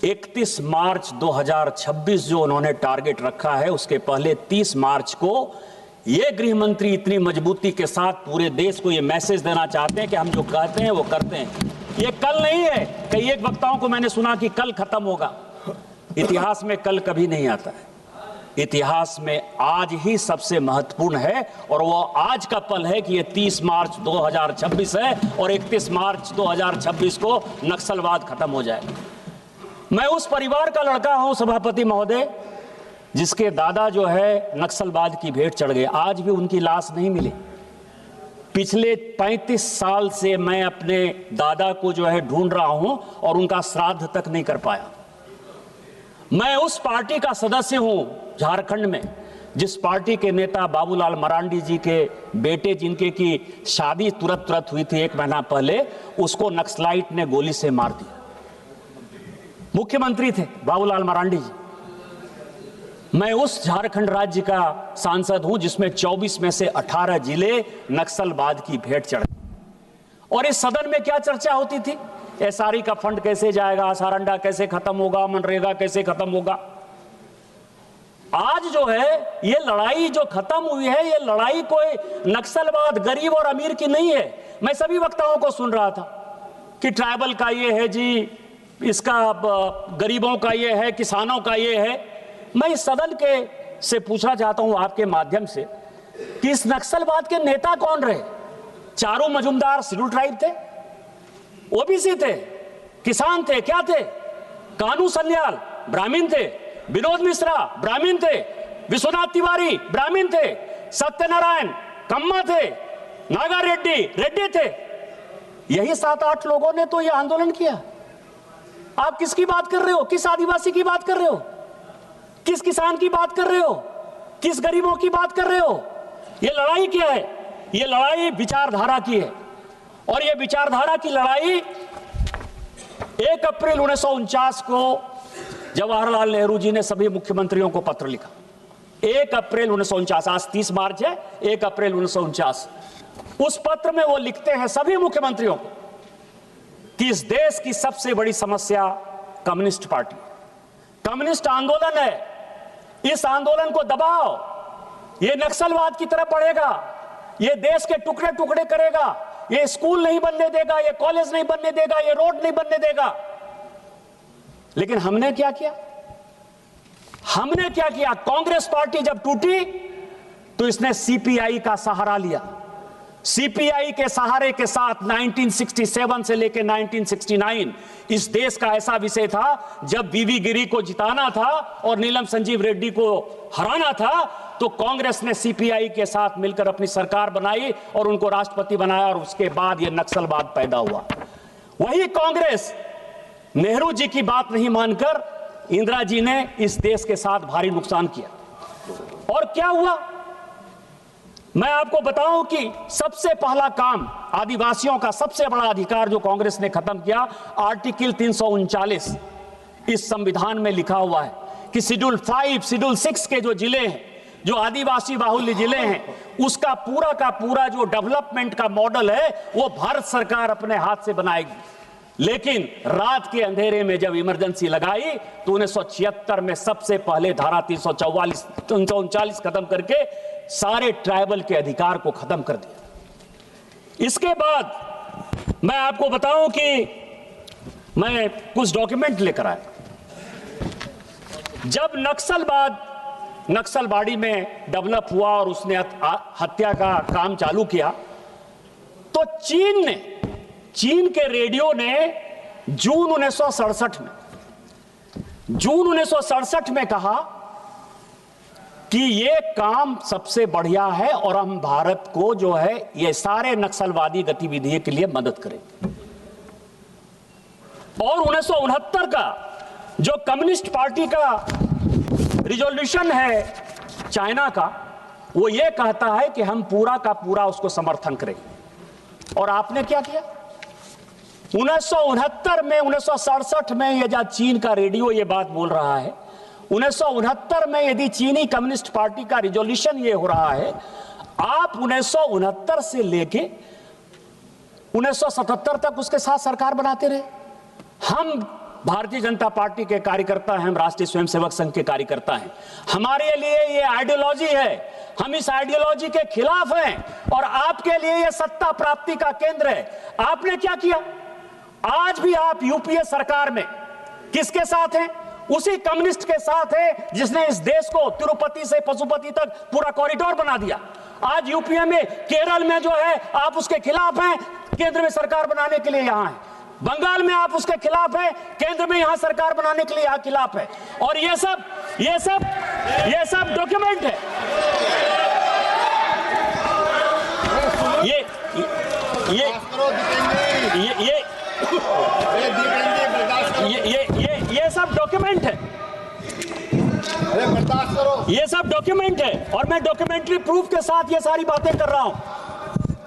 31 मार्च 2026 जो उन्होंने टारगेट रखा है, उसके पहले 30 मार्च को ये गृह मंत्री इतनी मजबूती के साथ पूरे देश को ये मैसेज देना चाहते हैं कि हम जो कहते हैं वो करते हैं। ये कल नहीं है। कई एक वक्ताओं को मैंने सुना कि कल खत्म होगा। इतिहास में कल कभी नहीं आता है। इतिहास में आज ही सबसे महत्वपूर्ण है, और वो आज का पल है कि ये 30 मार्च 2026 है और 31 मार्च 2026 को नक्सलवाद खत्म हो जाएगा। मैं उस परिवार का लड़का हूं सभापति महोदय, जिसके दादा जो है नक्सलवाद की भेंट चढ़ गए। आज भी उनकी लाश नहीं मिली। पिछले 35 साल से मैं अपने दादा को जो है ढूंढ रहा हूं और उनका श्राद्ध तक नहीं कर पाया। मैं उस पार्टी का सदस्य हूं झारखंड में, जिस पार्टी के नेता बाबूलाल मरांडी जी के बेटे, जिनके की शादी तुरंत हुई थी 1 महीना पहले, उसको नक्सलाइट ने गोली से मार दिया। मुख्यमंत्री थे बाबूलाल मरांडी जी। मैं उस झारखंड राज्य का सांसद हूं जिसमें 24 में से 18 जिले नक्सलवाद की भेंट चढ़े। और इस सदन में क्या चर्चा होती थी? एसआरई का फंड कैसे जाएगा, सारंडा कैसे खत्म होगा, मनरेगा कैसे खत्म होगा। आज जो है ये लड़ाई जो खत्म हुई है, ये लड़ाई कोई नक्सलवाद गरीब और अमीर की नहीं है। मैं सभी वक्ताओं को सुन रहा था कि ट्राइबल का ये है जी, इसका गरीबों का ये है, किसानों का ये है। मैं इस सदन के से पूछना चाहता हूं आपके माध्यम से कि इस नक्सलवाद के नेता कौन रहे? चारू मजुमदार शेड्यूल ट्राइब थे, ओबीसी थे, किसान थे, क्या थे? कानू सन्याल ब्राह्मण थे, विनोद मिश्रा ब्राह्मण थे, विश्वनाथ तिवारी ब्राह्मण थे, सत्यनारायण कम्मा थे, नागा रेड्डी थे। यही 7-8 लोगों ने तो यह आंदोलन किया। आप किसकी बात कर रहे हो? किस आदिवासी की बात कर रहे हो? किस किसान की बात कर रहे हो? किस गरीबों की बात कर रहे हो? ये लड़ाई क्या है? ये लड़ाई विचारधारा की है। और ये विचारधारा की लड़ाई 1 अप्रैल 1949 को जवाहरलाल नेहरू जी ने सभी मुख्यमंत्रियों को पत्र लिखा। 1 अप्रैल 1949, आज 30 मार्च है, 1 अप्रैल 1949। उस पत्र में वो लिखते हैं सभी मुख्यमंत्रियों को कि इस देश की सबसे बड़ी समस्या कम्युनिस्ट पार्टी, कम्युनिस्ट आंदोलन है। इस आंदोलन को दबाओ, ये नक्सलवाद की तरफ बढ़ेगा, ये देश के टुकड़े टुकड़े करेगा, ये स्कूल नहीं बनने देगा, ये कॉलेज नहीं बनने देगा, ये रोड नहीं बनने देगा। लेकिन हमने क्या किया? हमने क्या किया? कांग्रेस पार्टी जब टूटी तो इसने सीपीआई का सहारा लिया। सीपीआई के सहारे के साथ 1967 से लेकर 1969 इस देश का ऐसा विषय था जब बीवी गिरी को जिताना था और नीलम संजीव रेड्डी को हराना था, तो कांग्रेस ने सीपीआई के साथ मिलकर अपनी सरकार बनाई और उनको राष्ट्रपति बनाया, और उसके बाद यह नक्सलवाद पैदा हुआ। वही कांग्रेस नेहरू जी की बात नहीं मानकर इंदिरा जी ने इस देश के साथ भारी नुकसान किया। और क्या हुआ मैं आपको बताऊं कि सबसे पहला काम, आदिवासियों का सबसे बड़ा अधिकार जो कांग्रेस ने खत्म किया, आर्टिकल 339 इस संविधान में लिखा हुआ है कि शेड्यूल 5, शेड्यूल 6 के जो जिले हैं, जो आदिवासी बाहुल्य जिले हैं, उसका पूरा का पूरा जो डेवलपमेंट का मॉडल है वो भारत सरकार अपने हाथ से बनाएगी। लेकिन रात के अंधेरे में जब इमरजेंसी लगाई तो 1976 में सबसे पहले धारा 339 खत्म करके सारे ट्राइबल के अधिकार को खत्म कर दिया। इसके बाद मैं आपको बताऊं कि मैं कुछ डॉक्यूमेंट लेकर आया। जब नक्सलवाड़ी में डेवलप हुआ और उसने हत्या का काम चालू किया, तो चीन के रेडियो ने जून 1967 में कहा कि ये काम सबसे बढ़िया है और हम भारत को जो है ये सारे नक्सलवादी गतिविधियों के लिए मदद करेंगे। और 1969 का जो कम्युनिस्ट पार्टी का रिजोल्यूशन है चाइना का, वो ये कहता है कि हम पूरा का पूरा उसको समर्थन करेंगे। और आपने क्या किया? 1969 में, 1967 में ये जब चीन का रेडियो ये बात बोल रहा है, 1969 में यदि चीनी कम्युनिस्ट पार्टी का रिजोल्यूशन ये हो रहा है, आप 1969 से लेके 1977 तक उसके साथ सरकार बनाते रहे। हम भारतीय जनता पार्टी के कार्यकर्ता हैं, हम राष्ट्रीय स्वयंसेवक संघ के कार्यकर्ता हैं। हमारे लिए ये आइडियोलॉजी है, हम इस आइडियोलॉजी के खिलाफ हैं और आपके लिए ये सत्ता प्राप्ति का केंद्र है। आपने क्या किया? आज भी आप यूपीए सरकार में किसके साथ हैं? उसी कम्युनिस्ट के साथ है जिसने इस देश को तिरुपति से पशुपति तक पूरा कॉरिडोर बना दिया। आज यूपीए में, केरल में जो है आप उसके खिलाफ हैं, केंद्र में सरकार बनाने के लिए यहां है। बंगाल में आप उसके खिलाफ हैं, केंद्र में यहां सरकार बनाने के लिए यहां खिलाफ है। और ये सब डॉक्यूमेंट है। ये सब डॉक्यूमेंट है। ये सब डॉक्यूमेंट है और मैं डॉक्यूमेंट्री प्रूफ के साथ ये सारी बातें कर रहा हूं।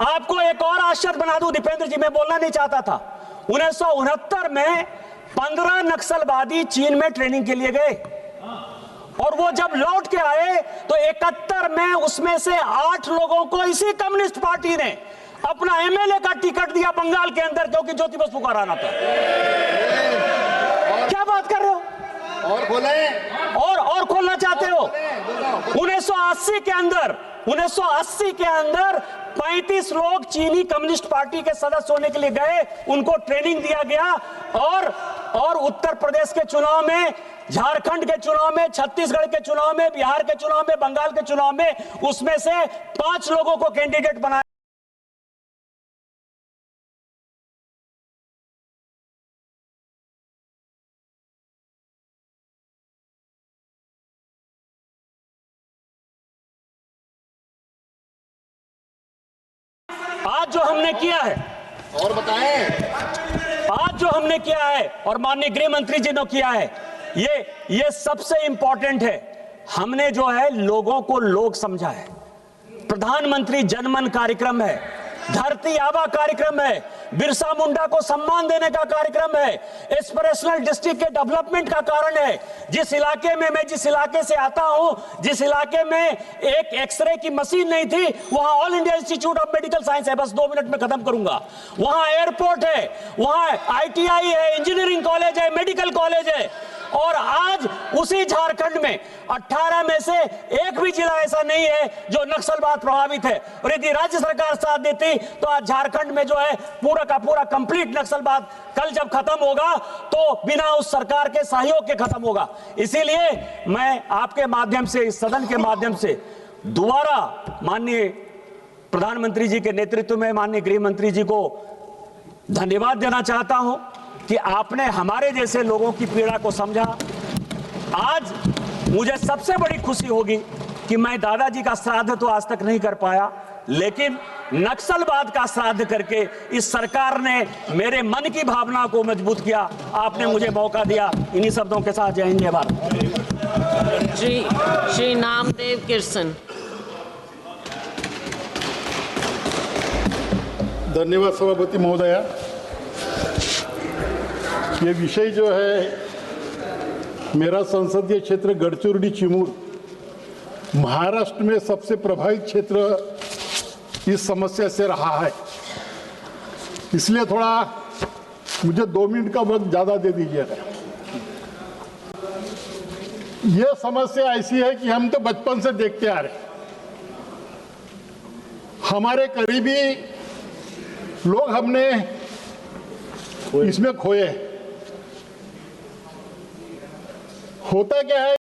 आपको एक और आश्चर्य बना दूं दीपेंद्र जी, मैं बोलना नहीं चाहता था। 1969 में 15 नक्सलवादी चीन में ट्रेनिंग के लिए गए और वो जब लौट के आए तो 71 में उसमें से 8 लोगों को इसी कम्युनिस्ट पार्टी ने अपना एमएलए का टिकट दिया बंगाल के अंदर, क्योंकि ज्योति बसु का राणा था। क्या बात कर रहे हो? और खोले और खोलना चाहते हो? 1980 के अंदर 35 लोग चीनी कम्युनिस्ट पार्टी के सदस्य होने के लिए गए, उनको ट्रेनिंग दिया गया और उत्तर प्रदेश के चुनाव में, झारखंड के चुनाव में, छत्तीसगढ़ के चुनाव में, बिहार के चुनाव में, बंगाल के चुनाव में उसमें से 5 लोगों को कैंडिडेट बनाया। आज जो हमने किया है, और बताएं, आज जो हमने किया है और माननीय गृह मंत्री जी ने किया है, ये सबसे इंपॉर्टेंट है। हमने जो है लोगों को लोग समझा है। प्रधानमंत्री जनमन कार्यक्रम है, धरती आबा कार्यक्रम है, बिरसा मुंडा को सम्मान देने का कार्यक्रम है, एस्पिरेशनल डिस्ट्रिक्ट के डेवलपमेंट का कारण है। जिस इलाके में, मैं जिस इलाके से आता हूं, जिस इलाके में एक एक्सरे की मशीन नहीं थी, वहां all India institute of medical science है। बस 2 मिनट में खत्म करूंगा। वहां एयरपोर्ट है, वहां आईटीआई है, इंजीनियरिंग कॉलेज है, मेडिकल कॉलेज है। और आज उसी झारखंड में 18 में से एक भी जिला ऐसा नहीं है जो नक्सलवाद प्रभावित है। और यदि राज्य सरकार साथ देती तो आज झारखंड में जो है पूरा का पूरा कंप्लीट नक्सलवाद कल जब खत्म होगा तो बिना उस सरकार के सहयोग के खत्म होगा। इसीलिए मैं आपके माध्यम से, इस सदन के माध्यम से दोबारा माननीय प्रधानमंत्री जी के नेतृत्व में माननीय गृह मंत्री जी को धन्यवाद देना चाहता हूं कि आपने हमारे जैसे लोगों की पीड़ा को समझा। आज मुझे सबसे बड़ी खुशी होगी कि मैं दादाजी का श्राद्ध तो आज तक नहीं कर पाया, लेकिन नक्सलवाद का श्राद्ध करके इस सरकार ने मेरे मन की भावना को मजबूत किया। आपने मुझे मौका दिया। इन्हीं शब्दों के साथ जय हिंद, जय भारत। श्री नामदेव किरसन। धन्यवाद सभापति महोदया। ये विषय जो है, मेरा संसदीय क्षेत्र गढ़चिरौली चिमूर महाराष्ट्र में सबसे प्रभावित क्षेत्र इस समस्या से रहा है। इसलिए थोड़ा मुझे 2 मिनट का वक्त ज़्यादा दे दीजिएगा। ये समस्या ऐसी है कि हम तो बचपन से देखते आ रहे, हमारे करीबी लोग हमने इसमें खोए। होता क्या है,